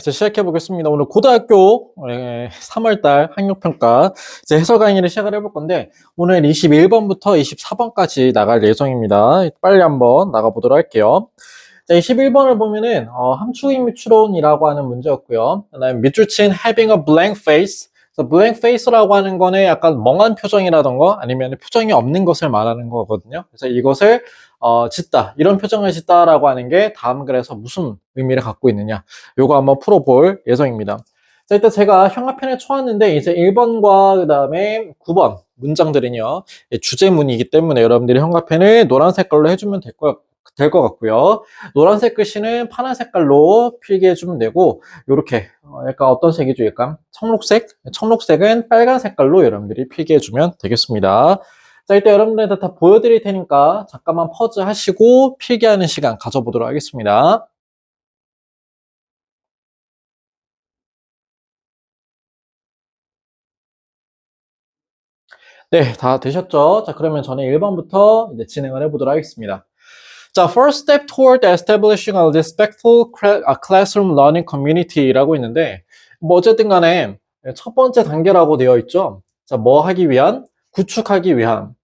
이제 시작해 보겠습니다. 오늘 고등학교 3월달 학력평가 이제 해설 강의를 시작을 해볼 건데, 오늘 21번부터 24번까지 나갈 예정입니다. 빨리 한번 나가보도록 할게요. 자, 21번을 보면은 함축인 미추론이라고 하는 문제였고요. 그다음에 밑줄친 having a blank face. 그래서 blank face라고 하는 거는 약간 멍한 표정이라던가 아니면 표정이 없는 것을 말하는 거거든요. 그래서 이것을 짓다, 이런 표정을 짓다라고 하는 게 다음 글에서 무슨 의미를 갖고 있느냐, 요거 한번 풀어볼 예정입니다. 자, 일단 제가 형광펜을 쳐왔는데 이제 1번과 그 다음에 9번 문장들은요, 주제문이기 때문에 여러분들이 형광펜을 노란 색깔로 해주면 될 것 같고요. 노란색 글씨는 파란 색깔로 필기해주면 되고, 요렇게 약간 어떤 색이죠? 약간 청록색? 청록색은 빨간 색깔로 여러분들이 필기해주면 되겠습니다. 자, 일단 여러분들한테 다 보여드릴 테니까 잠깐만 퍼즈 하시고 필기하는 시간 가져보도록 하겠습니다. 네, 다 되셨죠? 자, 그러면 저는 1번부터 이제 진행을 해보도록 하겠습니다. 자, first step toward establishing a respectful classroom learning community라고 있는데, 뭐 어쨌든 간에 첫 번째 단계라고 되어 있죠. 자, 뭐 하기 위한? 구축하기 위한.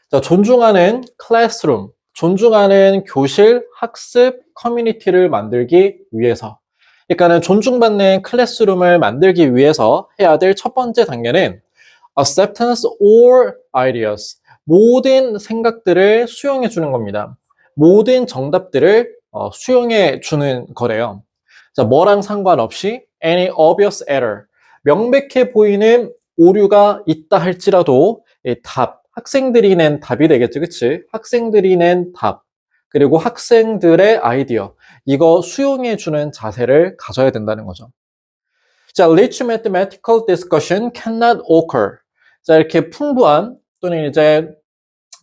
자, 존중하는 클래스룸, 존중하는 교실, 학습, 커뮤니티를 만들기 위해서. 그러니까는 존중받는 클래스룸을 만들기 위해서 해야 될 첫 번째 단계는 acceptance or ideas. 모든 생각들을 수용해 주는 겁니다. 모든 정답들을 수용해 주는 거래요. 자, 뭐랑 상관없이 any obvious error. 명백해 보이는 오류가 있다 할지라도 이 답, 학생들이 낸 답이 되겠죠. 그치? 학생들이 낸 답, 그리고 학생들의 아이디어, 이거 수용해 주는 자세를 가져야 된다는 거죠. 자, rich mathematical discussion cannot occur. 자, 이렇게 풍부한 또는 이제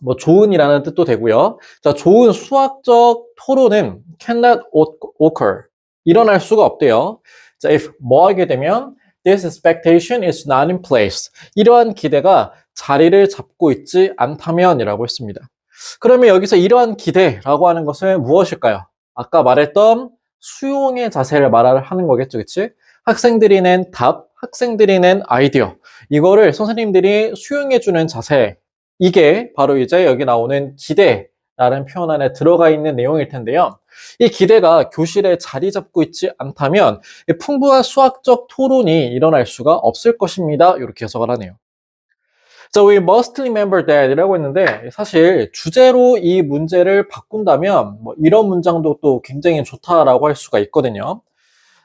뭐 좋은이라는 뜻도 되고요. 자, 좋은 수학적 토론은 cannot occur. 일어날 수가 없대요. 자, if 뭐 하게 되면 this expectation is not in place. 이러한 기대가 자리를 잡고 있지 않다면이라고 했습니다. 그러면 여기서 이러한 기대라고 하는 것은 무엇일까요? 아까 말했던 수용의 자세를 말하는 거겠죠, 그치? 학생들이 낸 답, 학생들이 낸 아이디어, 이거를 선생님들이 수용해주는 자세, 이게 바로 이제 여기 나오는 기대라는 표현 안에 들어가 있는 내용일 텐데요. 이 기대가 교실에 자리 잡고 있지 않다면 풍부한 수학적 토론이 일어날 수가 없을 것입니다. 이렇게 해석을 하네요. 자, we must remember that 이라고 했는데, 사실 주제로 이 문제를 바꾼다면 뭐 이런 문장도 또 굉장히 좋다라고 할 수가 있거든요.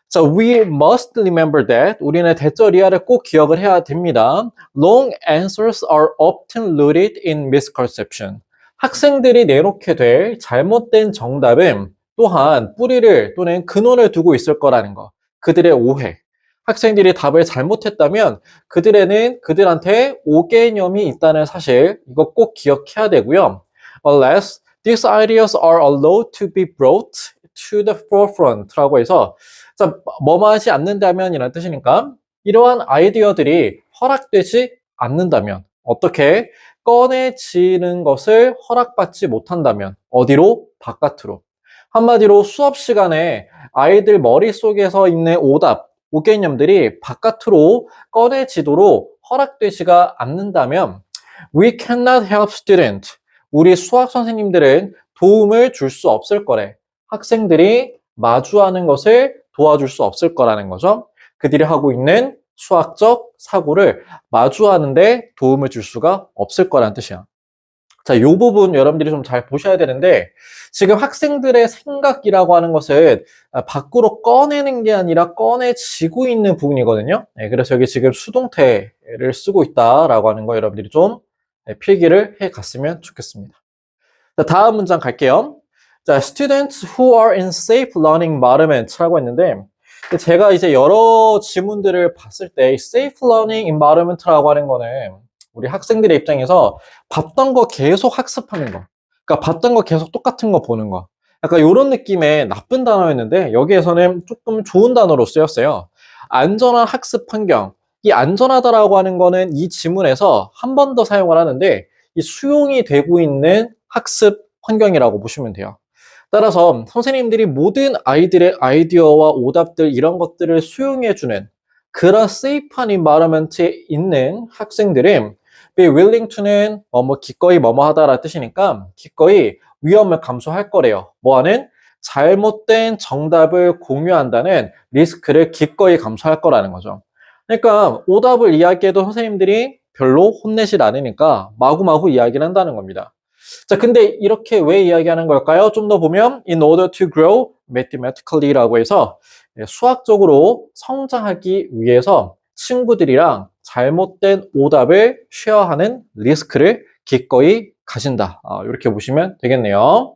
자, we must remember that. 우리는 대절 이하를 꼭 기억을 해야 됩니다. Long answers are often rooted in misconception. 학생들이 내놓게 될 잘못된 정답은 또한 뿌리를 또는 근원을 두고 있을 거라는 거. 그들의 오해. 학생들이 답을 잘못했다면 그들한테 오개념이 있다는 사실, 이거 꼭 기억해야 되고요. Unless these ideas are allowed to be brought to the forefront라고 해서, 자, 뭐뭐하지 않는다면 이라는 뜻이니까, 이러한 아이디어들이 허락되지 않는다면, 어떻게 꺼내지는 것을 허락받지 못한다면 어디로? 바깥으로. 한마디로 수업 시간에 아이들 머릿속에서 있는 오답, 오개념들이 바깥으로 꺼내지도록 허락되지가 않는다면 we cannot help student. 우리 수학 선생님들은 도움을 줄 수 없을 거래. 학생들이 마주하는 것을 도와줄 수 없을 거라는 거죠. 그들이 하고 있는 수학적 사고를 마주하는데 도움을 줄 수가 없을 거라는 뜻이야. 자, 이 부분 여러분들이 좀 잘 보셔야 되는데, 지금 학생들의 생각이라고 하는 것은 밖으로 꺼내는 게 아니라 꺼내지고 있는 부분이거든요. 네, 그래서 여기 지금 수동태를 쓰고 있다라고 하는 거 여러분들이 좀 필기를 해 갔으면 좋겠습니다. 자, 다음 문장 갈게요. 자, students who are in safe learning environment라고 했는데, 제가 이제 여러 지문들을 봤을 때 safe learning environment라고 하는 거는 우리 학생들의 입장에서 봤던 거 계속 학습하는 거, 그러니까 봤던 거 계속 똑같은 거 보는 거, 약간 이런 느낌의 나쁜 단어였는데 여기에서는 조금 좋은 단어로 쓰였어요. 안전한 학습 환경. 이 안전하다라고 하는 거는 이 지문에서 한 번 더 사용을 하는데, 이 수용이 되고 있는 학습 환경이라고 보시면 돼요. 따라서 선생님들이 모든 아이들의 아이디어와 오답들 이런 것들을 수용해주는 그런 세이프한 environment에 있는 학생들은 be willing to는 기꺼이 뭐뭐 하다라는 뜻이니까 기꺼이 위험을 감수할 거래요. 뭐하는? 잘못된 정답을 공유한다는 리스크를 기꺼이 감수할 거라는 거죠. 그러니까 오답을 이야기해도 선생님들이 별로 혼내질 않으니까 마구마구 이야기를 한다는 겁니다. 자, 근데 이렇게 왜 이야기하는 걸까요? 좀 더 보면 in order to grow mathematically라고 해서 수학적으로 성장하기 위해서 친구들이랑 잘못된 오답을 쉐어하는 리스크를 기꺼이 가진다. 이렇게 보시면 되겠네요.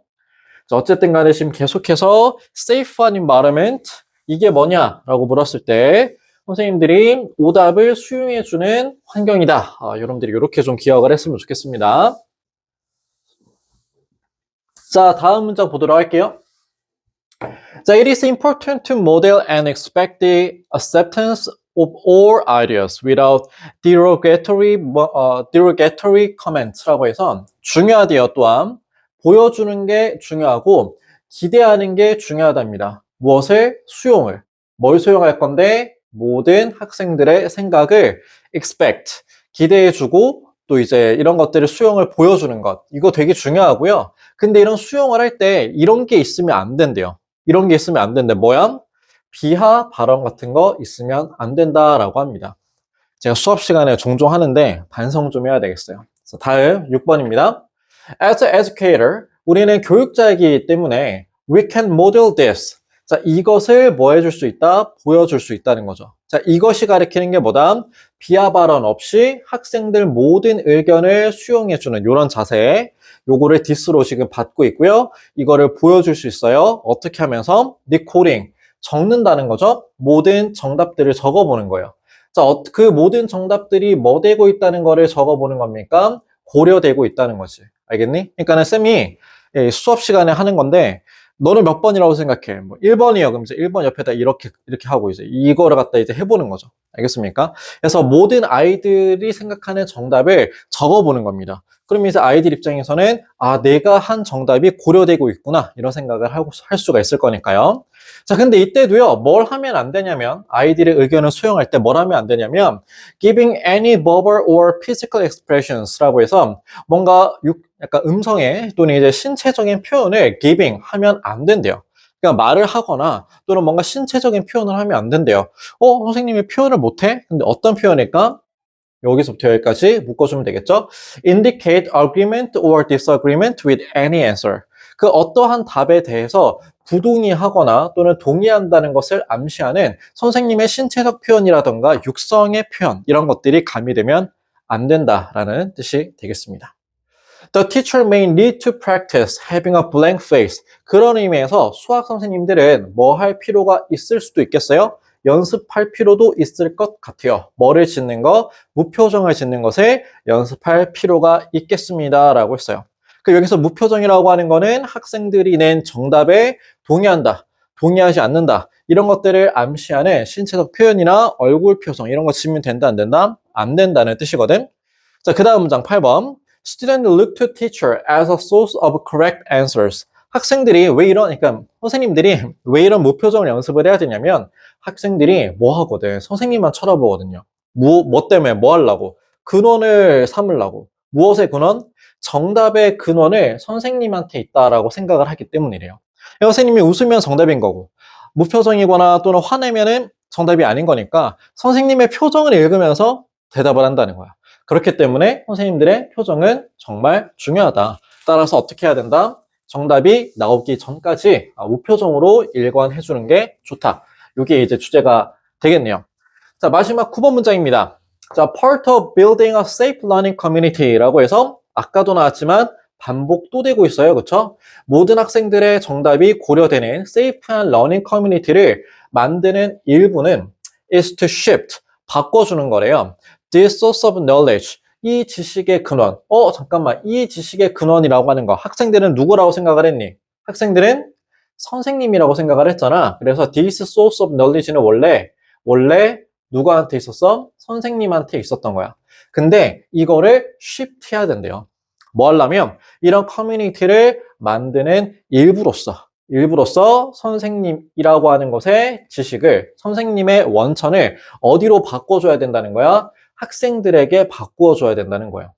자, 어쨌든 간에 지금 계속해서 safe한 environment 이게 뭐냐라고 물었을 때 선생님들이 오답을 수용해주는 환경이다. 여러분들이 이렇게 좀 기억을 했으면 좋겠습니다. 자, 다음 문장 보도록 할게요. 자, it is important to model and expect the acceptance of all ideas without derogatory comments라고 해서 중요하대요. 또한 보여주는 게 중요하고 기대하는 게 중요하답니다. 무엇을? 수용을. 뭘 수용할 건데? 모든 학생들의 생각을 expect, 기대해주고 또 이제 이런 것들을 수용을 보여주는 것. 이거 되게 중요하고요. 근데 이런 수용을 할 때 이런 게 있으면 안 된대요. 이런 게 있으면 안 된대. 뭐야? 비하 발언 같은 거 있으면 안 된다라고 합니다. 제가 수업 시간에 종종 하는데 반성 좀 해야 되겠어요. 그래서 다음 6번입니다. As an educator, 우리는 교육자이기 때문에 we can model this. 자, 이것을 뭐 해줄 수 있다? 보여줄 수 있다는 거죠. 자, 이것이 가리키는 게 뭐다? 비하 발언 없이 학생들 모든 의견을 수용해주는 이런 자세. 요거를 디스로 지금 받고 있고요. 이거를 보여줄 수 있어요. 어떻게 하면서? decoding. 적는다는 거죠. 모든 정답들을 적어보는 거예요. 자, 그 모든 정답들이 뭐 되고 있다는 거를 적어보는 겁니까? 고려되고 있다는 거지. 알겠니? 그러니까는 쌤이 수업 시간에 하는 건데 너는 몇 번이라고 생각해? 뭐 1번이요. 그럼 이제 1번 옆에다 이렇게 하고 이제 이거를 갖다 이제 해보는 거죠. 알겠습니까? 그래서 모든 아이들이 생각하는 정답을 적어보는 겁니다. 그럼 이제 아이들 입장에서는 아, 내가 한 정답이 고려되고 있구나 이런 생각을 할 수가 있을 거니까요. 자, 근데 이때도요, 뭘 하면 안 되냐면 아이들의 의견을 수용할 때 뭘 하면 안 되냐면 giving any verbal or physical expressions라고 해서 뭔가 약간 음성의 또는 이제 신체적인 표현을 giving 하면 안 된대요. 그러니까 말을 하거나 또는 뭔가 신체적인 표현을 하면 안 된대요. 선생님이 표현을 못해? 근데 어떤 표현일까? 여기서부터 여기까지 묶어주면 되겠죠? Indicate agreement or disagreement with any answer. 그 어떠한 답에 대해서 부동의하거나 또는 동의한다는 것을 암시하는 선생님의 신체적 표현이라던가 육성의 표현 이런 것들이 가미되면 안 된다라는 뜻이 되겠습니다. The teacher may need to practice having a blank face. 그런 의미에서 수학 선생님들은 뭐 할 필요가 있을 수도 있겠어요? 연습할 필요도 있을 것 같아요. 뭐를 짓는 거? 무표정을 짓는 것을 연습할 필요가 있겠습니다. 라고 했어요. 여기서 무표정이라고 하는 거는 학생들이 낸 정답에 동의한다, 동의하지 않는다 이런 것들을 암시하는 신체적 표현이나 얼굴 표정 이런 거 지면 된다 안 된다? 안 된다는 뜻이거든. 자, 그 다음 문장 8번. Students look to teacher as a source of correct answers. 학생들이 그러니까 선생님들이 왜 이런 무표정을 연습을 해야 되냐면 학생들이 뭐 하거든? 선생님만 쳐다보거든요. 뭐 때문에 뭐 하려고? 근원을 삼으려고. 무엇의 근원? 정답의 근원을 선생님한테 있다라고 생각을 하기 때문이래요. 선생님이 웃으면 정답인 거고 무표정이거나 또는 화내면은 정답이 아닌 거니까 선생님의 표정을 읽으면서 대답을 한다는 거야. 그렇기 때문에 선생님들의 표정은 정말 중요하다. 따라서 어떻게 해야 된다? 정답이 나오기 전까지 무표정으로 일관해 주는 게 좋다. 이게 이제 주제가 되겠네요. 자, 마지막 9번 문장입니다. 자, part of building a safe learning community라고 해서 아까도 나왔지만 반복도 되고 있어요. 그렇죠? 모든 학생들의 정답이 고려되는 safe한 learning community를 만드는 일부는 is to shift, 바꿔주는 거래요. This source of knowledge, 이 지식의 근원. 잠깐만, 이 지식의 근원이라고 하는 거. 학생들은 누구라고 생각을 했니? 학생들은 선생님이라고 생각을 했잖아. 그래서 this source of knowledge는 원래 누구한테 있었어? 선생님한테 있었던 거야. 근데 이거를 shift 해야 된대요. 뭐 하려면 이런 커뮤니티를 만드는 일부로서 일부로써 선생님이라고 하는 것의 지식을, 선생님의 원천을 어디로 바꿔줘야 된다는 거야? 학생들에게 바꾸어줘야 된다는 거예요.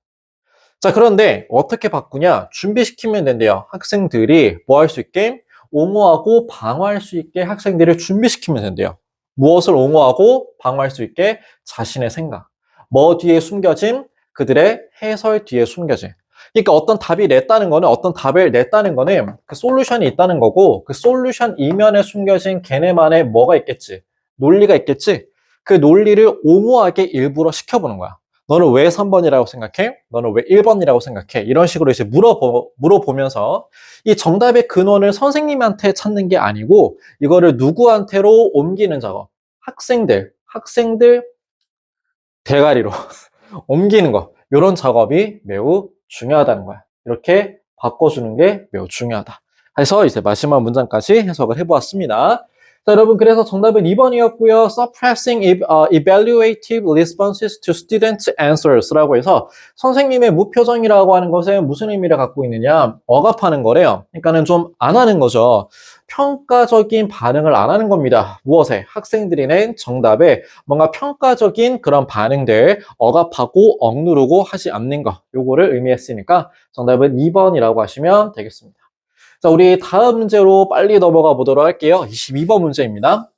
자, 그런데 어떻게 바꾸냐? 준비시키면 된대요. 학생들이 뭐 할 수 있게? 옹호하고 방어할 수 있게 학생들을 준비시키면 된대요. 무엇을 옹호하고 방어할 수 있게? 자신의 생각. 뭐 뒤에 숨겨진? 그들의 해설 뒤에 숨겨진. 그러니까 어떤 답이 냈다는 거는, 어떤 답을 냈다는 거는 그 솔루션이 있다는 거고, 그 솔루션 이면에 숨겨진 걔네만의 뭐가 있겠지? 논리가 있겠지? 그 논리를 옹호하게 일부러 시켜보는 거야. 너는 왜 3번이라고 생각해? 너는 왜 1번이라고 생각해? 이런 식으로 이제 물어보면서 이 정답의 근원을 선생님한테 찾는 게 아니고 이거를 누구한테로 옮기는 작업. 학생들 대가리로 옮기는 거. 이런 작업이 매우 중요하다는 거야. 이렇게 바꿔주는 게 매우 중요하다. 해서 이제 마지막 문장까지 해석을 해보았습니다. 자, 여러분, 그래서 정답은 2번이었고요. Suppressing evaluative responses to students' answers라고 해서 선생님의 무표정이라고 하는 것은 무슨 의미를 갖고 있느냐? 억압하는 거래요. 그러니까는 좀 안 하는 거죠. 평가적인 반응을 안 하는 겁니다. 무엇에? 학생들이 낸 정답에 뭔가 평가적인 그런 반응들 억압하고 억누르고 하지 않는 거. 요거를 의미했으니까 정답은 2번이라고 하시면 되겠습니다. 자, 우리 다음 문제로 빨리 넘어가 보도록 할게요. 22번 문제입니다.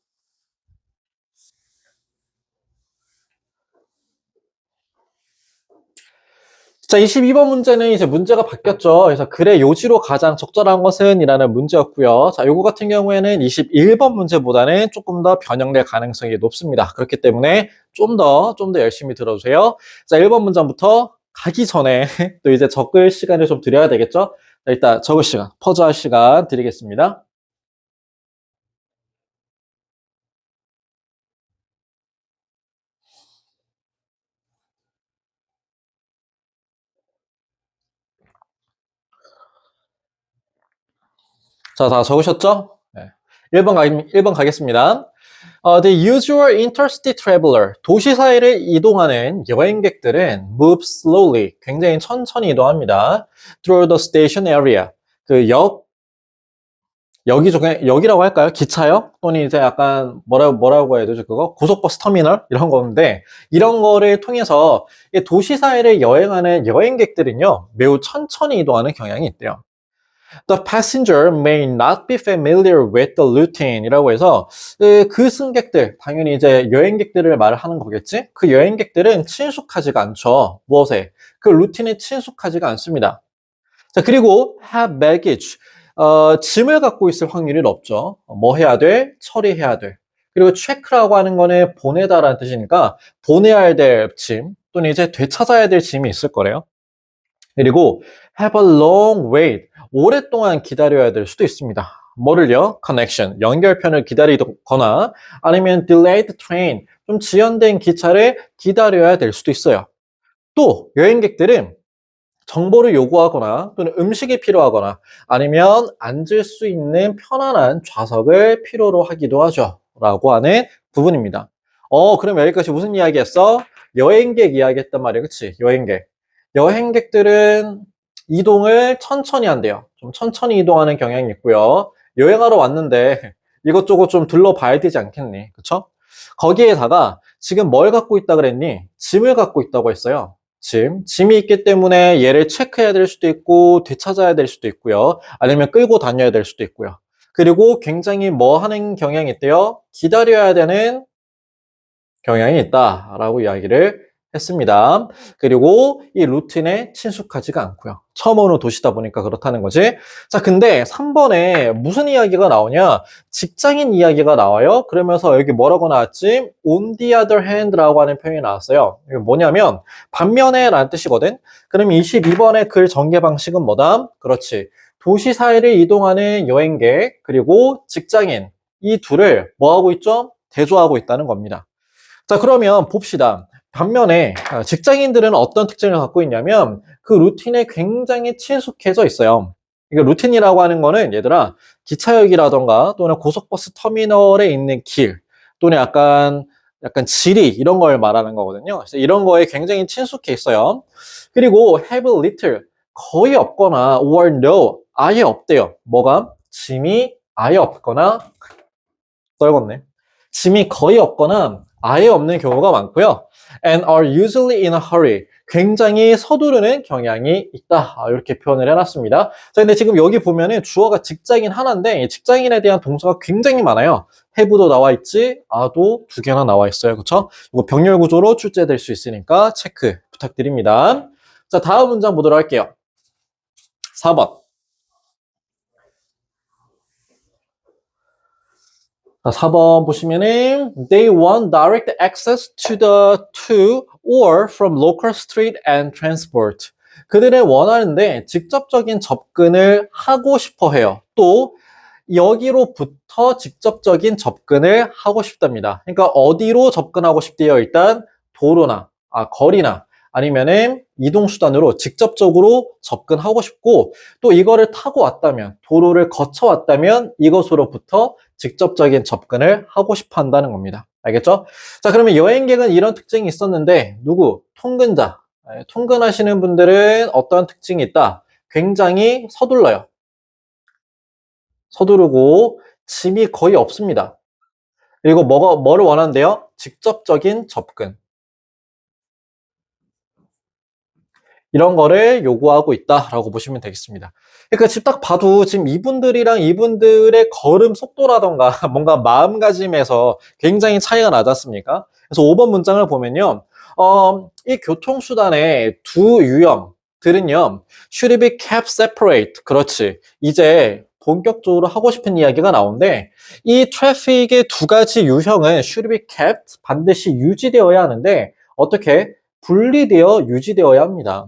자, 22번 문제는 이제 문제가 바뀌었죠. 그래서 글의 요지로 가장 적절한 것은 이라는 문제였고요. 자, 요거 같은 경우에는 21번 문제보다는 조금 더 변형될 가능성이 높습니다. 그렇기 때문에 좀 더 열심히 들어주세요. 자, 1번 문장부터 가기 전에 또 이제 적을 시간을 좀 드려야 되겠죠? 자, 일단 적을 시간, 퍼즈할 시간 드리겠습니다. 자, 다 적으셨죠? 네. 1번 가겠습니다. The usual interstate traveler, 도시 사이를 이동하는 여행객들은 move slowly, 굉장히 천천히 이동합니다. Through the station area, 그 여기 중에, 여기라고 할까요? 기차역? 또는 이제 약간, 뭐라고 해야 되죠? 그거? 고속버스 터미널? 이런 건데, 이런 거를 통해서 이 도시 사이를 여행하는 여행객들은요, 매우 천천히 이동하는 경향이 있대요. The passenger may not be familiar with the routine 이라고 해서 그 승객들, 당연히 이제 여행객들을 말하는 거겠지? 그 여행객들은 친숙하지가 않죠. 무엇에? 그 루틴에 친숙하지가 않습니다. 자, 그리고 have baggage. 짐을 갖고 있을 확률이 높죠. 뭐 해야 돼? 처리해야 돼. 그리고 check라고 하는 거는 보내다라는 뜻이니까 보내야 될 짐 또는 이제 되찾아야 될 짐이 있을 거래요. 그리고 have a long wait. 오랫동안 기다려야 될 수도 있습니다. 뭐를요? connection, 연결편을 기다리거나 아니면 delayed train, 좀 지연된 기차를 기다려야 될 수도 있어요. 또 여행객들은 정보를 요구하거나 또는 음식이 필요하거나 아니면 앉을 수 있는 편안한 좌석을 필요로 하기도 하죠. 라고 하는 부분입니다. 그럼 여기까지 무슨 이야기 했어? 여행객 이야기 했단 말이야. 그치? 여행객. 여행객들은 이동을 천천히 한대요. 좀 천천히 이동하는 경향이 있고요. 여행하러 왔는데 이것저것 좀 둘러봐야 되지 않겠니? 그쵸? 거기에다가 지금 뭘 갖고 있다 그랬니? 짐을 갖고 있다고 했어요. 짐이 있기 때문에 얘를 체크해야 될 수도 있고 되찾아야 될 수도 있고요. 아니면 끌고 다녀야 될 수도 있고요. 그리고 굉장히 뭐 하는 경향이 있대요? 기다려야 되는 경향이 있다라고 이야기를 했습니다. 그리고 이 루틴에 친숙하지가 않고요. 처음 오는 도시다 보니까 그렇다는 거지. 자, 근데 3번에 무슨 이야기가 나오냐? 직장인 이야기가 나와요. 그러면서 여기 뭐라고 나왔지? On the other hand라고 하는 표현이 나왔어요. 이게 뭐냐면 반면에 라는 뜻이거든. 그럼 22번의 글 전개 방식은 뭐다? 그렇지. 도시 사이를 이동하는 여행객 그리고 직장인 이 둘을 뭐 하고 있죠? 대조하고 있다는 겁니다. 자, 그러면 봅시다. 반면에 직장인들은 어떤 특징을 갖고 있냐면 그 루틴에 굉장히 친숙해져 있어요. 이거 루틴이라고 하는 거는 얘들아 기차역이라던가 또는 고속버스 터미널에 있는 길 또는 약간 지리 이런 걸 말하는 거거든요. 그래서 이런 거에 굉장히 친숙해 있어요. 그리고 have little 거의 없거나 or no 아예 없대요. 뭐가? 짐이 아예 없거나 떨궜네. 짐이 거의 없거나 아예 없는 경우가 많고요. And are usually in a hurry. 굉장히 서두르는 경향이 있다. 이렇게 표현을 해놨습니다. 자, 근데 지금 여기 보면은 주어가 직장인 하나인데 직장인에 대한 동사가 굉장히 많아요. have도 나와 있지, are도 두 개나 나와 있어요. 그렇죠? 이거 병렬 구조로 출제될 수 있으니까 체크 부탁드립니다. 자, 다음 문장 보도록 할게요. 4번. 자, 4번 보시면은 they want direct access to or from local street and transport. 그들은 원하는데 직접적인 접근을 하고 싶어 해요. 또 여기로부터 직접적인 접근을 하고 싶답니다. 그러니까 어디로 접근하고 싶대요? 일단 도로나 거리나 아니면은 이동수단으로 직접적으로 접근하고 싶고 또 이거를 타고 왔다면 도로를 거쳐 왔다면 이것으로부터 직접적인 접근을 하고 싶어 한다는 겁니다. 알겠죠? 자, 그러면 여행객은 이런 특징이 있었는데 누구? 통근자. 통근하시는 분들은 어떠한 특징이 있다? 굉장히 서둘러요. 서두르고 짐이 거의 없습니다. 그리고 뭐를 원한대요? 직접적인 접근. 이런 거를 요구하고 있다라고 보시면 되겠습니다. 그러니까 지금 딱 봐도 지금 이분들이랑 이분들의 걸음 속도라던가 뭔가 마음가짐에서 굉장히 차이가 나지 않습니까? 그래서 5번 문장을 보면요. 이 교통수단의 두 유형들은요. should be kept separate. 그렇지. 이제 본격적으로 하고 싶은 이야기가 나오는데 이 트래픽의 두 가지 유형은 should be kept 반드시 유지되어야 하는데 어떻게? 분리되어 유지되어야 합니다.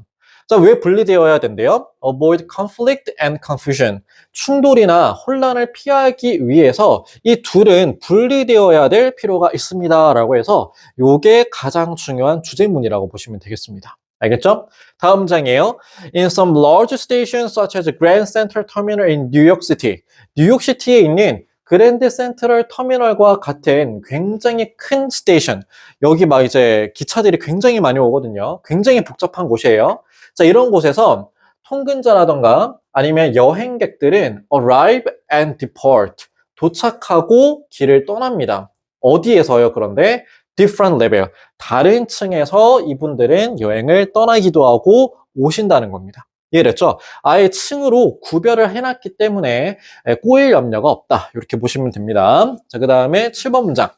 자, 왜 분리되어야 된대요? Avoid conflict and confusion. 충돌이나 혼란을 피하기 위해서 이 둘은 분리되어야 될 필요가 있습니다. 라고 해서 이게 가장 중요한 주제문이라고 보시면 되겠습니다. 알겠죠? 다음 장이에요. In some large stations such as Grand Central Terminal in New York City. 뉴욕시티에 있는 그랜드 센트럴 터미널과 같은 굉장히 큰 스테이션. 여기 막 이제 기차들이 굉장히 많이 오거든요. 굉장히 복잡한 곳이에요. 자, 이런 곳에서 통근자라던가 아니면 여행객들은 arrive and depart. 도착하고 길을 떠납니다. 어디에서요, 그런데? different level. 다른 층에서 이분들은 여행을 떠나기도 하고 오신다는 겁니다. 이해됐죠? 아예 층으로 구별을 해놨기 때문에 꼬일 염려가 없다. 이렇게 보시면 됩니다. 자, 그 다음에 7번 문장.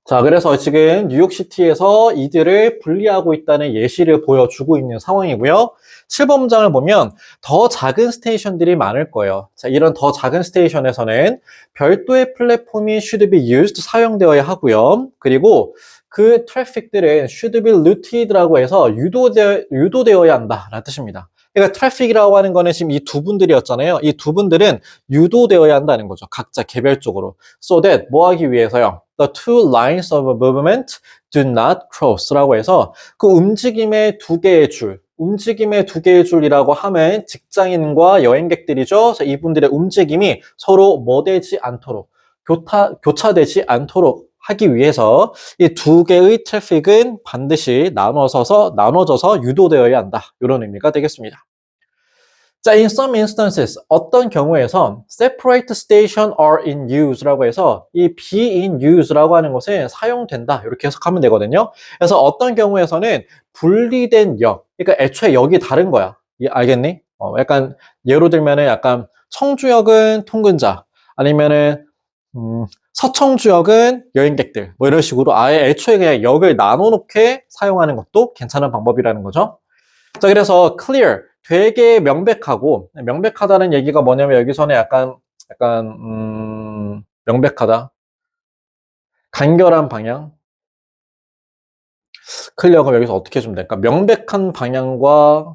자, 그래서 지금 뉴욕시티에서 이들을 분리하고 있다는 예시를 보여주고 있는 상황이고요. 7번 문장을 보면 더 작은 스테이션들이 많을 거예요. 자, 이런 더 작은 스테이션에서는 별도의 플랫폼이 should be used, 사용되어야 하고요. 그리고 그 트래픽들은 should be routed라고 해서 유도되어야 한다라는 뜻입니다. 그러니까 트래픽이라고 하는 거는 지금 이 두 분들이었잖아요. 이 두 분들은 유도되어야 한다는 거죠. 각자 개별적으로. So that 뭐 하기 위해서요? The two lines of movement do not cross라고 해서 그 움직임의 두 개의 줄이라고 하면 직장인과 여행객들이죠. 그래서 이분들의 움직임이 서로 뭐 되지 않도록 교차되지 않도록 하기 위해서 이 두 개의 트래픽은 반드시 나눠져서 유도되어야 한다. 이런 의미가 되겠습니다. 자, in some instances, 어떤 경우에서 separate station are in use라고 해서 이 be in use라고 하는 것은 사용된다. 이렇게 해석하면 되거든요. 그래서 어떤 경우에서는 분리된 역, 그러니까 애초에 역이 다른 거야. 알겠니? 약간 예로 들면은 약간 청주역은 통근자, 아니면은 서청주역은 여행객들, 뭐 이런 식으로 아예 애초에 그냥 역을 나눠놓게 사용하는 것도 괜찮은 방법이라는 거죠. 자, 그래서 clear, 되게 명백하고, 명백하다는 얘기가 뭐냐면 여기서는 명백하다. 간결한 방향. clear 그럼 여기서 어떻게 해주면 될까? 명백한 방향과,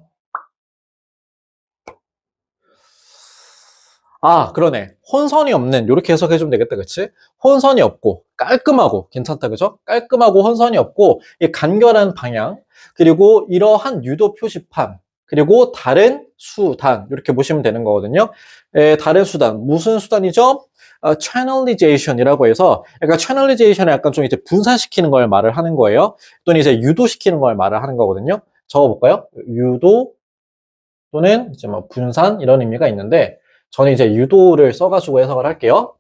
그러네. 혼선이 없는, 이렇게 해석해주면 되겠다, 그치? 혼선이 없고, 깔끔하고, 괜찮다, 그죠? 깔끔하고 혼선이 없고, 이 간결한 방향, 그리고 이러한 유도 표시판, 그리고 다른 수단, 이렇게 보시면 되는 거거든요. 다른 수단, 무슨 수단이죠? channelization이라고 해서, 약간 channelization을 약간 좀 이제 분산시키는 걸 말을 하는 거예요. 또는 이제 유도시키는 걸 말을 하는 거거든요. 적어볼까요? 유도 또는 이제 뭐 분산, 이런 의미가 있는데, 저는 이제 유도를 써가지고 해석을 할게요.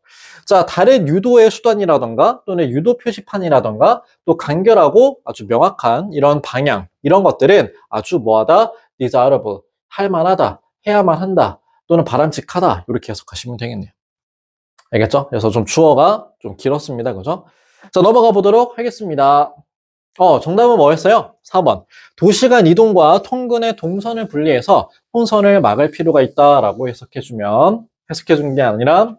자, 다른 유도의 수단이라던가 또는 유도 표시판이라던가 또 간결하고 아주 명확한 이런 방향, 이런 것들은 아주 뭐하다? desirable, 할만하다, 해야만 한다, 또는 바람직하다, 이렇게 해석하시면 되겠네요. 알겠죠? 그래서 좀 주어가 좀 길었습니다. 그죠? 자, 넘어가 보도록 하겠습니다. 정답은 뭐였어요? 4번. 도시간 이동과 통근의 동선을 분리해서 혼선을 막을 필요가 있다라고 해석해준 게 아니라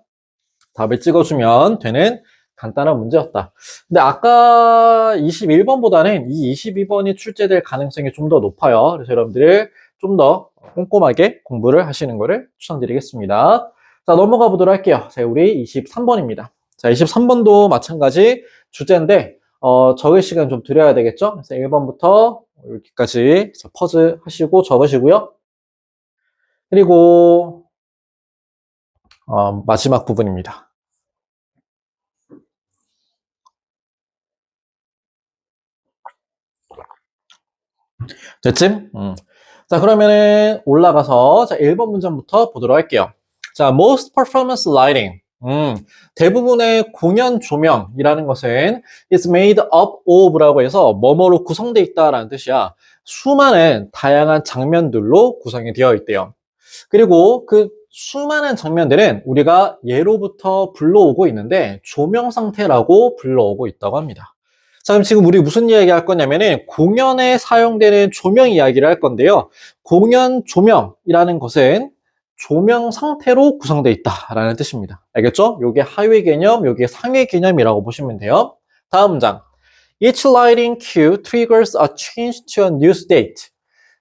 답을 찍어주면 되는 간단한 문제였다. 근데 아까 21번보다는 이 22번이 출제될 가능성이 좀 더 높아요. 그래서 여러분들이 좀 더 꼼꼼하게 공부를 하시는 것을 추천드리겠습니다. 자, 넘어가 보도록 할게요. 자, 우리 23번입니다. 자, 23번도 마찬가지 주제인데, 적을 시간 좀 드려야 되겠죠? 그래서 1번부터 여기까지 퍼즈 하시고 적으시고요. 그리고, 마지막 부분입니다. 됐지? 자, 그러면은 올라가서 자, 1번 문장부터 보도록 할게요. 자, most performance lighting. 대부분의 공연 조명이라는 것은 is made up of라고 해서 뭐뭐로 구성되어 있다라는 뜻이야. 수많은 다양한 장면들로 구성이 되어 있대요. 그리고 그 수많은 장면들은 우리가 예로부터 불러오고 있는데 조명 상태라고 불러오고 있다고 합니다. 자, 그럼 지금 우리 무슨 이야기 할 거냐면은 공연에 사용되는 조명 이야기를 할 건데요. 공연 조명이라는 것은 조명 상태로 구성되어 있다라는 뜻입니다. 알겠죠? 요게 하위 개념, 요게 상위 개념이라고 보시면 돼요. 다음 문장. Each lighting cue triggers a change to a new state.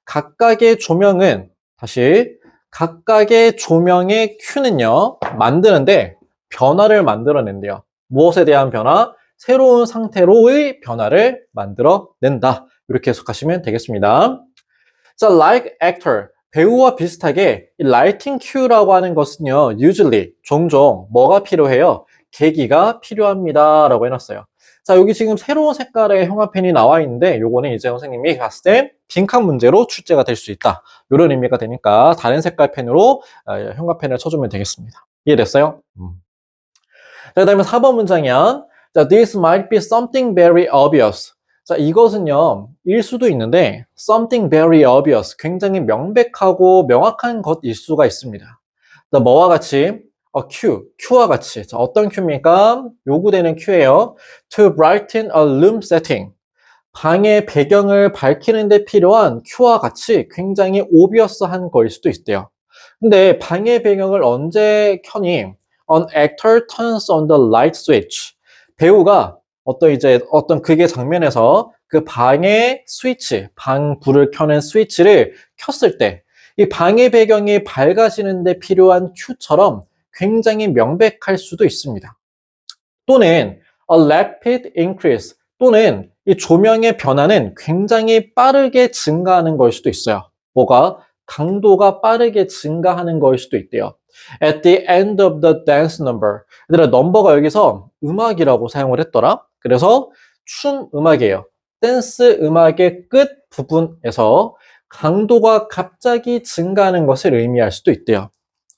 각각의 조명은 다시 각각의 조명의 큐는요 만드는데 변화를 만들어낸대요. 무엇에 대한 변화? 새로운 상태로의 변화를 만들어낸다. 이렇게 해석하시면 되겠습니다. 자, like actor, 배우와 비슷하게 이 lighting cue라고 하는 것은요 usually, 종종 뭐가 필요해요? 계기가 필요합니다 라고 해놨어요. 자, 여기 지금 새로운 색깔의 형광펜이 나와 있는데 요거는 이제 선생님이 봤을 때 빈칸 문제로 출제가 될 수 있다. 이런 의미가 되니까 다른 색깔 펜으로 형광펜을 쳐주면 되겠습니다. 이해됐어요? 자, 그 다음에 4번 문장이야. 자, this might be something very obvious. 자, 이것은요, 일 수도 있는데 something very obvious, 굉장히 명백하고 명확한 것일 수가 있습니다. 자, 뭐와 같이? Q와 같이. 자, 어떤 Q입니까? 요구되는 Q예요. To brighten a room setting. 방의 배경을 밝히는 데 필요한 Q와 같이 굉장히 오비어스한 거일 수도 있대요. 근데 방의 배경을 언제 켜니? An actor turns on the light switch. 배우가 어떤 극의 장면에서 그 방의 스위치, 방 불을 켜는 스위치를 켰을 때 이 방의 배경이 밝아지는 데 필요한 큐처럼 굉장히 명백할 수도 있습니다. 또는 a rapid increase, 또는 이 조명의 변화는 굉장히 빠르게 증가하는 걸 수도 있어요. 뭐가? 강도가 빠르게 증가하는 걸 수도 있대요. At the end of the dance number. 얘들아, 넘버가 여기서 음악이라고 사용을 했더라. 그래서 춤 음악이에요. 댄스 음악의 끝 부분에서 강도가 갑자기 증가하는 것을 의미할 수도 있대요.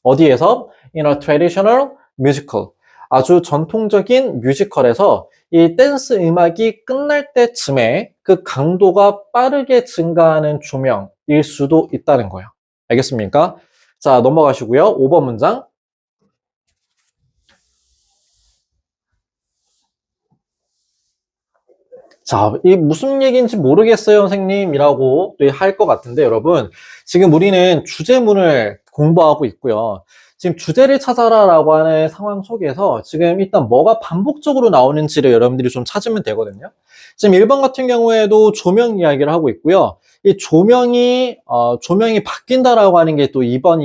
어디에서? In a traditional musical. 아주 전통적인 뮤지컬에서 이 댄스 음악이 끝날 때쯤에 그 강도가 빠르게 증가하는 조명일 수도 있다는 거예요. 알겠습니까? 자, 넘어가시고요. 5번 문장. 자, 이 무슨 얘기인지 모르겠어요, 선생님이라고 할 것 같은데, 여러분. 지금 우리는 주제문을 공부하고 있고요. 지금 주제를 찾아라라고 하는 상황 속에서 지금 일단 뭐가 반복적으로 나오는지를 여러분들이 좀 찾으면 되거든요. 지금 1번 같은 경우에도 조명 이야기를 하고 있고요. 이 조명이 바뀐다라고 하는 게 또 2번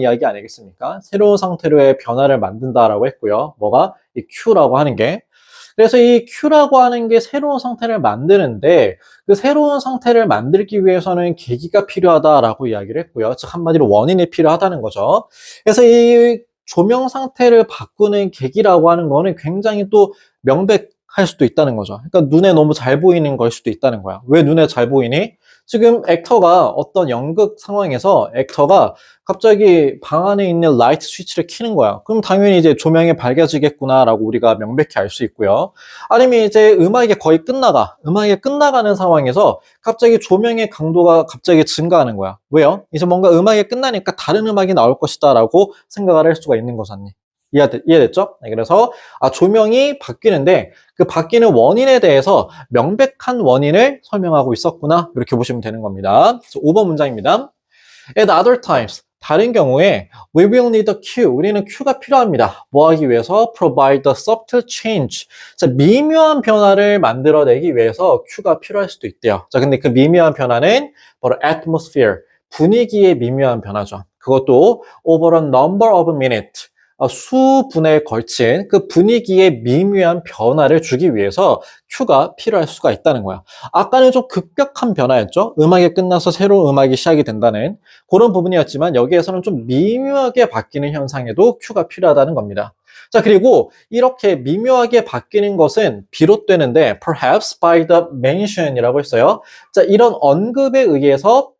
이야기 아니겠습니까? 새로운 상태로의 변화를 만든다라고 했고요. 뭐가? 이 Q라고 하는 게. 그래서 이 Q라고 하는 게 새로운 상태를 만드는데 그 새로운 상태를 만들기 위해서는 계기가 필요하다라고 이야기를 했고요. 즉 한마디로 원인이 필요하다는 거죠. 그래서 이 조명 상태를 바꾸는 계기라고 하는 거는 굉장히 또 명백할 수도 있다는 거죠. 그러니까 눈에 너무 잘 보이는 걸 수도 있다는 거야. 왜 눈에 잘 보이니? 지금 액터가 어떤 연극 상황에서 액터가 갑자기 방 안에 있는 라이트 스위치를 켜는 거야. 그럼 당연히 이제 조명이 밝아지겠구나라고 우리가 명백히 알 수 있고요. 아니면 이제 음악이 끝나가는 상황에서 갑자기 조명의 강도가 갑자기 증가하는 거야. 왜요? 이제 뭔가 음악이 끝나니까 다른 음악이 나올 것이다라고 생각을 할 수가 있는 거잖니. 이해됐죠? 네, 그래서 조명이 바뀌는데 그 바뀌는 원인에 대해서 명백한 원인을 설명하고 있었구나. 이렇게 보시면 되는 겁니다. 5번 문장입니다. At other times, 다른 경우에 we will need a cue. 우리는 큐가 필요합니다. 뭐 하기 위해서? Provide a subtle change. 자, 미묘한 변화를 만들어내기 위해서 큐가 필요할 수도 있대요. 자, 근데 그 미묘한 변화는 바로 atmosphere, 분위기의 미묘한 변화죠. 그것도 over a number of minutes. 수분에 걸친 그 분위기의 미묘한 변화를 주기 위해서 큐가 필요할 수가 있다는 거야. 아까는 좀 급격한 변화였죠. 음악이 끝나서 새로운 음악이 시작이 된다는 그런 부분이었지만 여기에서는 좀 미묘하게 바뀌는 현상에도 큐가 필요하다는 겁니다. 자, 그리고 이렇게 미묘하게 바뀌는 것은 비롯되는데 perhaps by the mention이라고 했어요. 자, 이런 언급에 의해서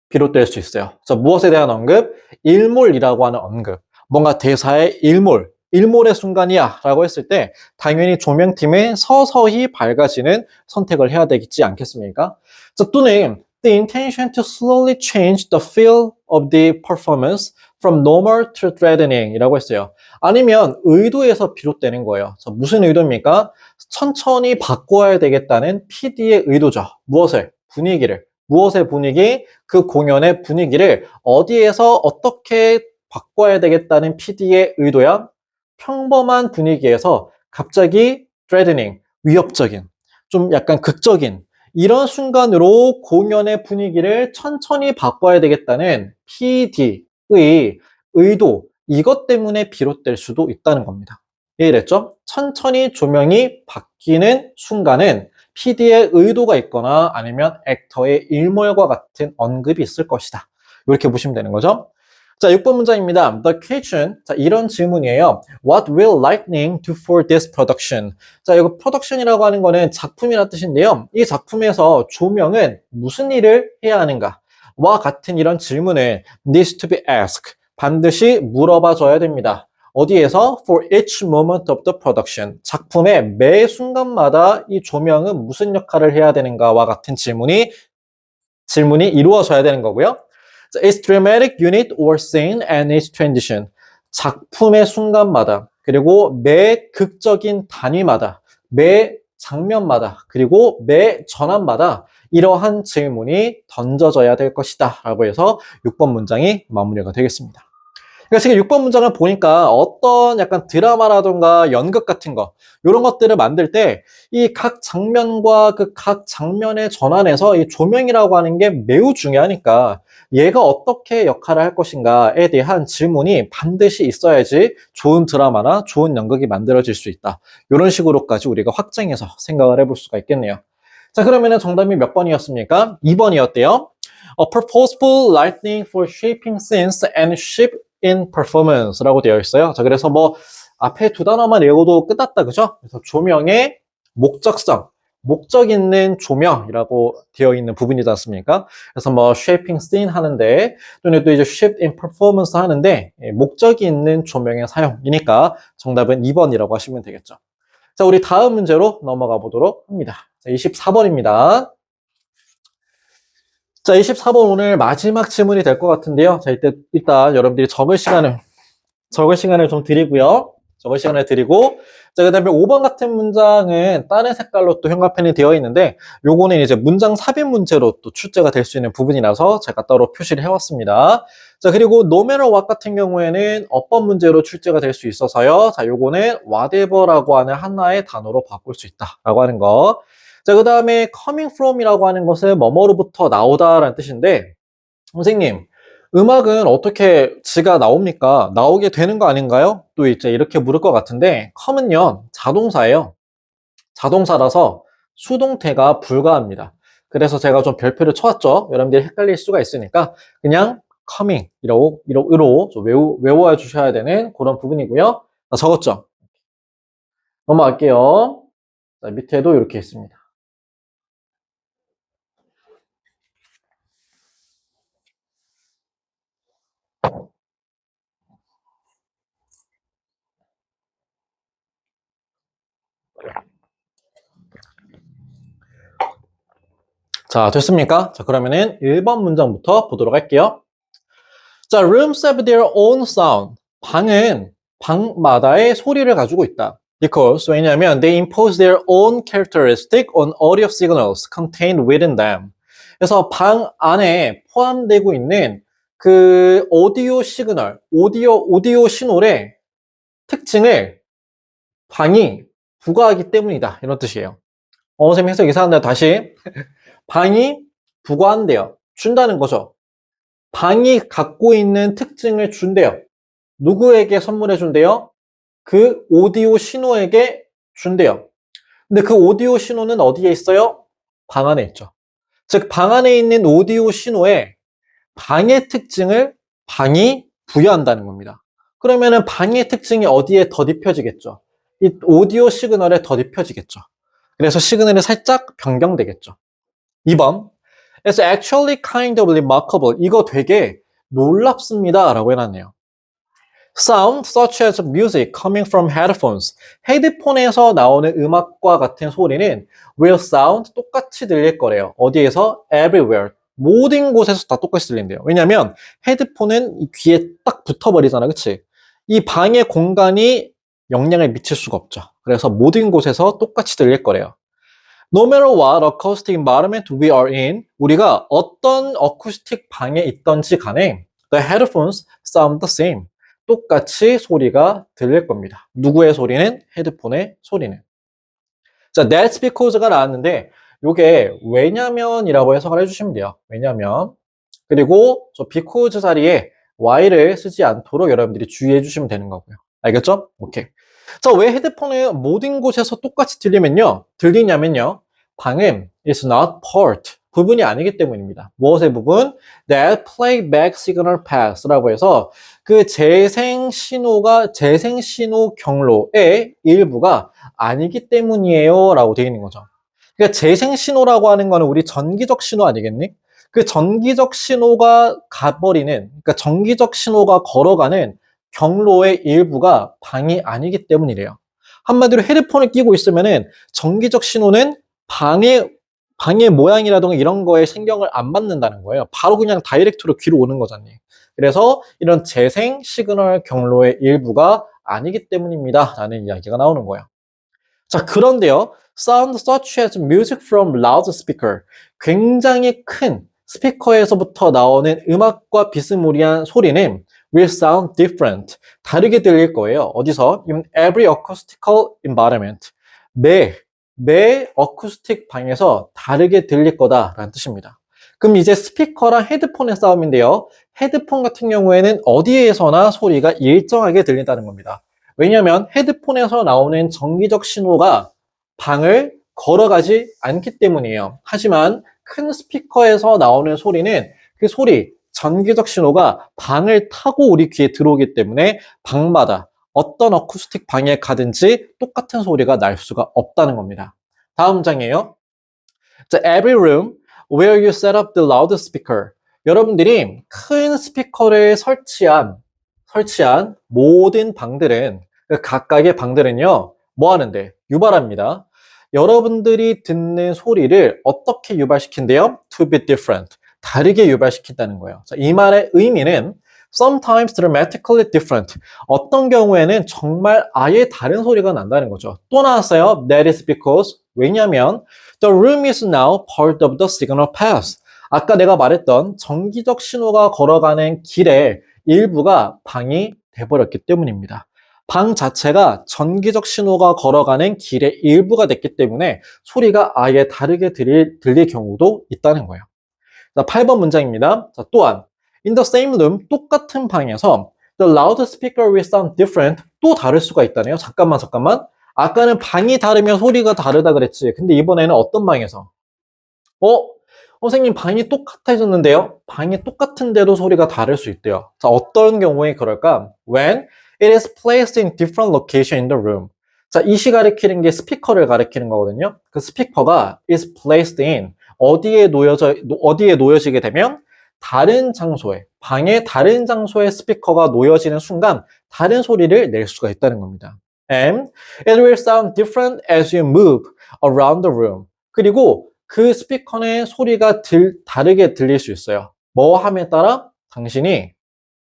비롯될 수 있어요. 자, 무엇에 대한 언급? 일몰이라고 하는 언급. 뭔가 대사의 일몰의 순간이야 라고 했을 때 당연히 조명팀은 서서히 밝아지는 선택을 해야 되지 않겠습니까? 자, 또는 the intention to slowly change the feel of the performance from normal to threatening 이라고 했어요. 아니면 의도에서 비롯되는 거예요. 자, 무슨 의도입니까? 천천히 바꿔야 되겠다는 PD의 의도죠. 무엇을? 분위기를. 무엇의 분위기? 그 공연의 분위기를 어디에서 어떻게 바꿔야 되겠다는 PD의 의도야? 평범한 분위기에서 갑자기 threatening, 위협적인, 좀 약간 극적인 이런 순간으로 공연의 분위기를 천천히 바꿔야 되겠다는 PD의 의도, 이것 때문에 비롯될 수도 있다는 겁니다. 이해됐죠? 천천히 조명이 바뀌는 순간은 PD의 의도가 있거나 아니면 액터의 일몰과 같은 언급이 있을 것이다. 이렇게 보시면 되는 거죠. 자, 6번 문장입니다. The question. 자, 이런 질문이에요. What will lightning do for this production? 자, 이거 production이라고 하는 거는 작품이라는 뜻인데요. 이 작품에서 조명은 무슨 일을 해야 하는가? 와 같은 이런 질문을 needs to be asked. 반드시 물어봐 줘야 됩니다. 어디에서? For each moment of the production. 작품의 매 순간마다 이 조명은 무슨 역할을 해야 되는가와 같은 질문이 이루어져야 되는 거고요. Its dramatic unit or scene and its transition. 작품의 순간마다, 그리고 매 극적인 단위마다, 매 장면마다, 그리고 매 전환마다 이러한 질문이 던져져야 될 것이다. 라고 해서 6번 문장이 마무리가 되겠습니다. 그러니까 지금 6번 문장을 보니까 어떤 약간 드라마라던가 연극 같은 거 이런 것들을 만들 때 이 각 장면과 그 각 장면의 전환에서 이 조명이라고 하는 게 매우 중요하니까 얘가 어떻게 역할을 할 것인가에 대한 질문이 반드시 있어야지 좋은 드라마나 좋은 연극이 만들어질 수 있다. 이런 식으로까지 우리가 확장해서 생각을 해볼 수가 있겠네요. 자, 그러면은 정답이 몇 번이었습니까? 2번이었대요. A purposeful lightning for shaping scenes and shape in performance라고 되어 있어요. 자, 그래서 뭐 앞에 두 단어만 외워도 끝났다, 그죠? 그래서 조명의 목적성, 목적 있는 조명이라고 되어 있는 부분이지 않습니까? 그래서 뭐 shaping scene 하는데 또는 또 이제 shape in performance 하는데 목적이 있는 조명의 사용이니까 정답은 2번이라고 하시면 되겠죠. 자, 우리 다음 문제로 넘어가 보도록 합니다. 자, 24번입니다. 자, 24번 오늘 마지막 질문이 될 것 같은데요. 자, 일단 여러분들이 적을 시간을 좀 드리고요. 적을 시간을 드리고, 자, 그 다음에 5번 같은 문장은 다른 색깔로 또 형광펜이 되어 있는데, 요거는 이제 문장 삽입 문제로 또 출제가 될 수 있는 부분이라서 제가 따로 표시를 해왔습니다. 자, 그리고 no matter what 같은 경우에는 어법 문제로 출제가 될 수 있어서요. 자, 요거는 whatever라고 하는 하나의 단어로 바꿀 수 있다라고 하는 거. 자, 그 다음에 coming from이라고 하는 것은 뭐뭐로부터 나오다라는 뜻인데, 선생님, 음악은 어떻게 지가 나옵니까? 나오게 되는 거 아닌가요? 또 이제 이렇게 물을 것 같은데, come은요, 자동사예요. 자동사라서 수동태가 불가합니다. 그래서 제가 좀 별표를 쳐왔죠. 여러분들이 헷갈릴 수가 있으니까, 그냥 coming, 이로 좀 외워 주셔야 되는 그런 부분이고요. 자, 적었죠? 넘어갈게요. 자, 밑에도 이렇게 있습니다. 자, 됐습니까? 자, 그러면은 1번 문장부터 보도록 할게요. 자, rooms have their own sound. 방은 방마다의 소리를 가지고 있다. Because, 왜냐하면 they impose their own characteristic on audio signals contained within them. 그래서 방 안에 포함되고 있는 그 오디오 시그널, 오디오 신호의 특징을 방이 부과하기 때문이다. 이런 뜻이에요. 선생님 해석 이상한데 다시. 방이 부과한대요. 준다는 거죠. 방이 갖고 있는 특징을 준대요. 누구에게 선물해 준대요? 그 오디오 신호에게 준대요. 근데 그 오디오 신호는 어디에 있어요? 방 안에 있죠. 즉, 방 안에 있는 오디오 신호에 방의 특징을 방이 부여한다는 겁니다. 그러면은 방의 특징이 어디에 덧입혀지겠죠? 이 오디오 시그널에 덧입혀지겠죠. 그래서 시그널이 살짝 변경되겠죠. 2번. It's actually kind of remarkable. 이거 되게 놀랍습니다. 라고 해놨네요. Sound such as music coming from headphones. 헤드폰에서 나오는 음악과 같은 소리는 will sound 똑같이 들릴 거래요. 어디에서? Everywhere. 모든 곳에서 다 똑같이 들린대요. 왜냐면 헤드폰은 이 귀에 딱 붙어버리잖아. 그치? 이 방의 공간이 영향을 미칠 수가 없죠. 그래서 모든 곳에서 똑같이 들릴 거래요. No matter what acoustic environment we are in, 우리가 어떤 어쿠스틱 방에 있던지 간에 the headphones sound the same. 똑같이 소리가 들릴 겁니다. 누구의 소리는? 헤드폰의 소리는. 자, that's because가 나왔는데 이게 왜냐면이라고 해석을 해주시면 돼요. 왜냐면. 그리고 저 because 자리에 why를 쓰지 않도록 여러분들이 주의해 주시면 되는 거고요. 알겠죠? 오케이. 자, 왜 헤드폰은 모든 곳에서 똑같이 들리냐면요. 방은 is not part, 부분이 아니기 때문입니다. 무엇의 부분? That playback signal path라고 해서 그 재생 신호 경로의 일부가 아니기 때문이에요. 라고 되어 있는 거죠. 그러니까 재생 신호라고 하는 거는 우리 전기적 신호 아니겠니? 그 전기적 신호가 그러니까 전기적 신호가 걸어가는 경로의 일부가 방이 아니기 때문이래요. 한마디로 헤드폰을 끼고 있으면은 전기적 신호는 방의 모양이라든가 이런 거에 신경을 안 받는다는 거예요. 바로 그냥 다이렉트로 귀로 오는 거잖아요. 그래서 이런 재생 시그널 경로의 일부가 아니기 때문입니다. 라는 이야기가 나오는 거예요. 자, 그런데요. Sound such as music from loudspeaker. 굉장히 큰 스피커에서부터 나오는 음악과 비스무리한 소리는 will sound different. 다르게 들릴 거예요. 어디서? In every acoustical environment. 매 어쿠스틱 방에서 다르게 들릴 거다라는 뜻입니다. 그럼 이제 스피커랑 헤드폰의 싸움인데요. 헤드폰 같은 경우에는 어디에서나 소리가 일정하게 들린다는 겁니다. 왜냐하면 헤드폰에서 나오는 전기적 신호가 방을 걸어가지 않기 때문이에요. 하지만 큰 스피커에서 나오는 소리는 그 전기적 신호가 방을 타고 우리 귀에 들어오기 때문에 방마다 어떤 어쿠스틱 방에 가든지 똑같은 소리가 날 수가 없다는 겁니다. 다음 장이에요. 자, every room where you set up the loudspeaker. 여러분들이 큰 스피커를 설치한 모든 방들은, 각각의 방들은요, 뭐 하는데? 유발합니다. 여러분들이 듣는 소리를 어떻게 유발시킨대요? To be different. 다르게 유발시킨다는 거예요. 자, 이 말의 의미는 sometimes dramatically different. 어떤 경우에는 정말 아예 다른 소리가 난다는 거죠. 또 나왔어요. That is because. 왜냐면 the room is now part of the signal path. 아까 내가 말했던 전기적 신호가 걸어가는 길의 일부가 방이 돼버렸기 때문입니다. 방 자체가 전기적 신호가 걸어가는 길의 일부가 됐기 때문에 소리가 아예 다르게 들릴 경우도 있다는 거예요. 자, 8번 문장입니다. 자, 또한 in the same room, 똑같은 방에서 the loudspeaker will sound different. 또 다를 수가 있다네요. 잠깐만. 아까는 방이 다르면 소리가 다르다 그랬지. 근데 이번에는 어떤 방에서? 선생님 방이 똑같아졌는데요? 방이 똑같은데도 소리가 다를 수 있대요. 자, 어떤 경우에 그럴까? When it is placed in different location in the room. 자, 이시 가리키는 게 스피커를 가리키는 거거든요. 그 스피커가 is placed in 어디에 놓여지게 되면 다른 장소에, 방의 다른 장소에 스피커가 놓여지는 순간 다른 소리를 낼 수가 있다는 겁니다. And it will sound different as you move around the room. 그리고 그 스피커의 소리가 다르게 들릴 수 있어요. 뭐 함에 따라 당신이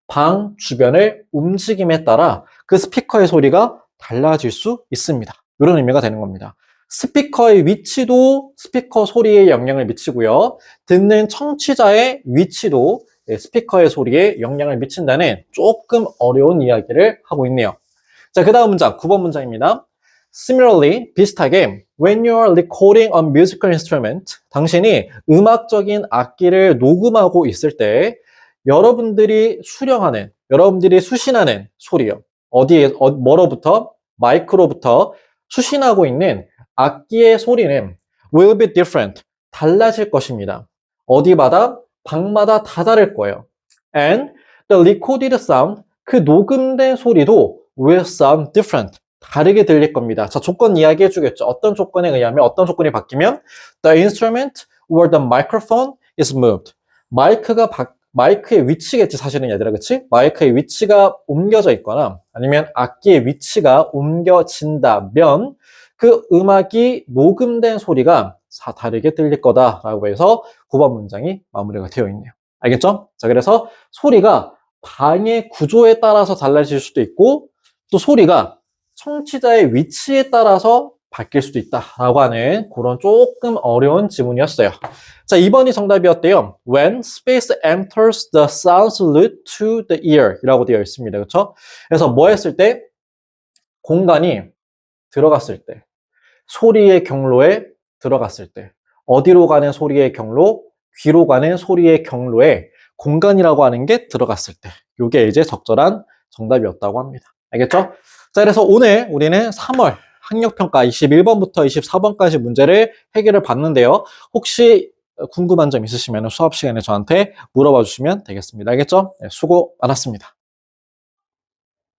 방 주변을 움직임에 따라 그 스피커의 소리가 달라질 수 있습니다. 이런 의미가 되는 겁니다. 스피커의 위치도 스피커 소리에 영향을 미치고요. 듣는 청취자의 위치도 스피커의 소리에 영향을 미친다는 조금 어려운 이야기를 하고 있네요. 자, 그 다음 문장, 9번 문장입니다. Similarly, 비슷하게 when you are recording a musical instrument, 당신이 음악적인 악기를 녹음하고 있을 때 여러분들이 여러분들이 수신하는 소리요. 뭐로부터? 마이크로부터 수신하고 있는 악기의 소리는 will be different. 달라질 것입니다. 어디마다? 방마다 다 다를 거예요. And the recorded sound, 그 녹음된 소리도 will sound different. 다르게 들릴 겁니다. 자, 조건 이야기해 주겠죠. 어떤 조건에 의하면, 어떤 조건이 바뀌면 the instrument or the microphone is moved. 마이크의 위치겠지, 사실은 얘들아, 그치? 마이크의 위치가 옮겨져 있거나 아니면 악기의 위치가 옮겨진다면 그 음악이 녹음된 소리가 다르게 들릴 거다라고 해서 9번 문장이 마무리가 되어 있네요. 알겠죠? 자, 그래서 소리가 방의 구조에 따라서 달라질 수도 있고 또 소리가 청취자의 위치에 따라서 바뀔 수도 있다라고 하는 그런 조금 어려운 지문이었어요. 자, 2번이 정답이었대요. When space enters the sound's route to the ear 이라고 되어 있습니다. 그렇죠? 그래서 뭐 했을 때? 공간이 들어갔을 때, 소리의 경로에 들어갔을 때, 어디로 가는 소리의 경로, 귀로 가는 소리의 경로에 공간이라고 하는 게 들어갔을 때, 이게 이제 적절한 정답이었다고 합니다. 알겠죠? 자, 그래서 오늘 우리는 3월 학력평가 21번부터 24번까지 문제를 해결을 봤는데요. 혹시 궁금한 점 있으시면 수업 시간에 저한테 물어봐 주시면 되겠습니다. 알겠죠? 네, 수고 많았습니다.